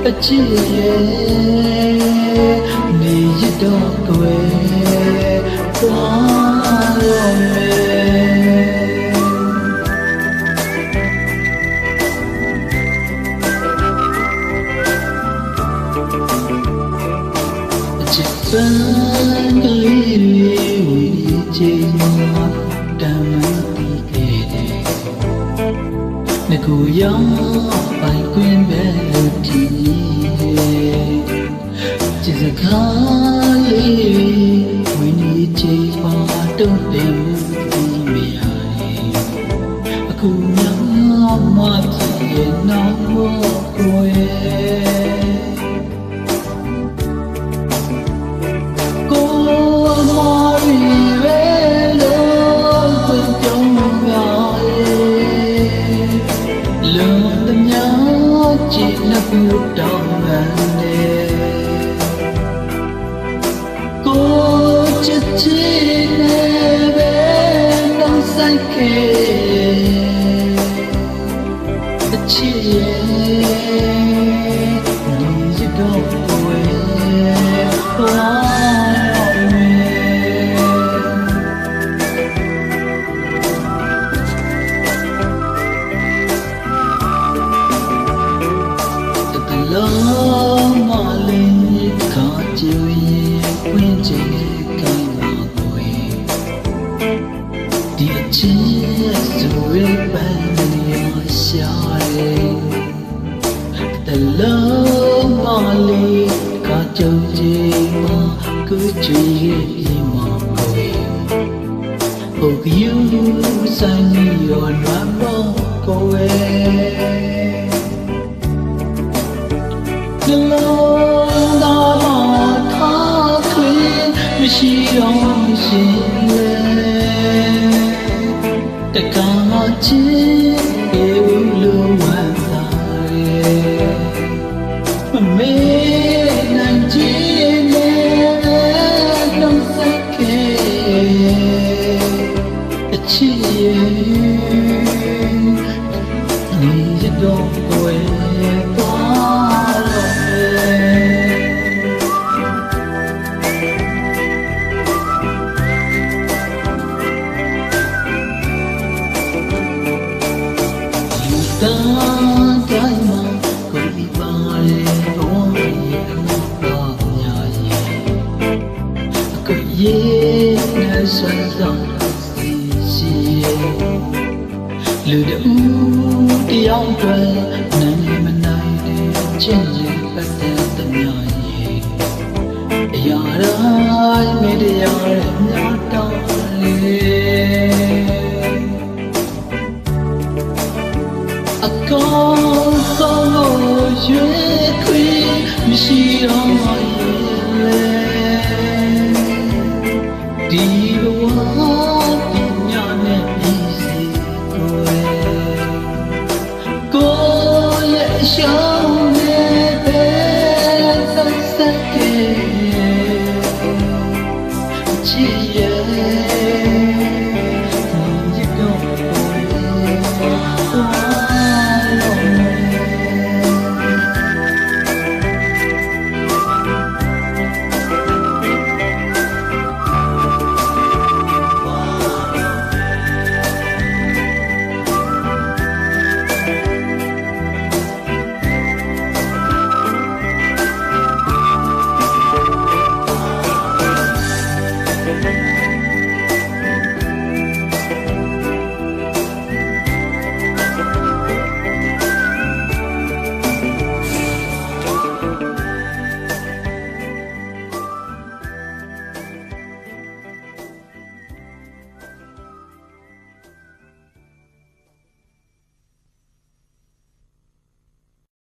အချစ်ရဲ့နေရတော့တွေ့သွားရမယ်အချစ်ပန်းကလေးတွေဝီချေမှာတမ်းမတီးခဲ့တယ်ငကူရောက်ပိုင်ကွင်းပဲတီးจิตคาลีวินิจฉัยပါတုံ့ပြန်မှုဒီမရအခုညမှဖြစ်ရဲ့နောက်ကိုကိုမော်ရီပဲလို့ပြောရလုံးတများကြည့်နေဘူးတောင်းတယ်ဆိုင်ကေအချစ်ရဲ့ဒီရတော့ဝဲပါတလုံးမလေးခါကြွေဝင်းချေကိုင်းလာကိုဒီအချစ်ဆိုရပန်းနေရှာတယ်တလုံးမလေးကကြုံကြည့်မှာကိုချွေရဲ့မှာကိုဘုတ်ယူဆိုင်ရောနွမ်းပေါ်ကိုဝဲတလုံးသားမထားခွေမရှိတော့ရှင်လေတကားချစ်ပြေလို့ဝမ်းသာရဲ့မမေ့နိုင်ချင်တဲ့နှုတ်ဆက်ခဲ့အချစ်ရဲ့ဒီရတော့ကိုယ်သွားတိုင်းမှာကိုယ်ပါလေဘဝရဲ့အမှုပါညာရဲ့အကရဲ့နဲ့ဆွမ်းဆောင်စီရှိလူတို့တယောက်တွေနိုင်မနိုင်တဲ့ချင်းရဲ့ပတ်သက်တဲ့ညာရဲ့အရာတိုင်းမတရားတဲ့ညာတော်လေး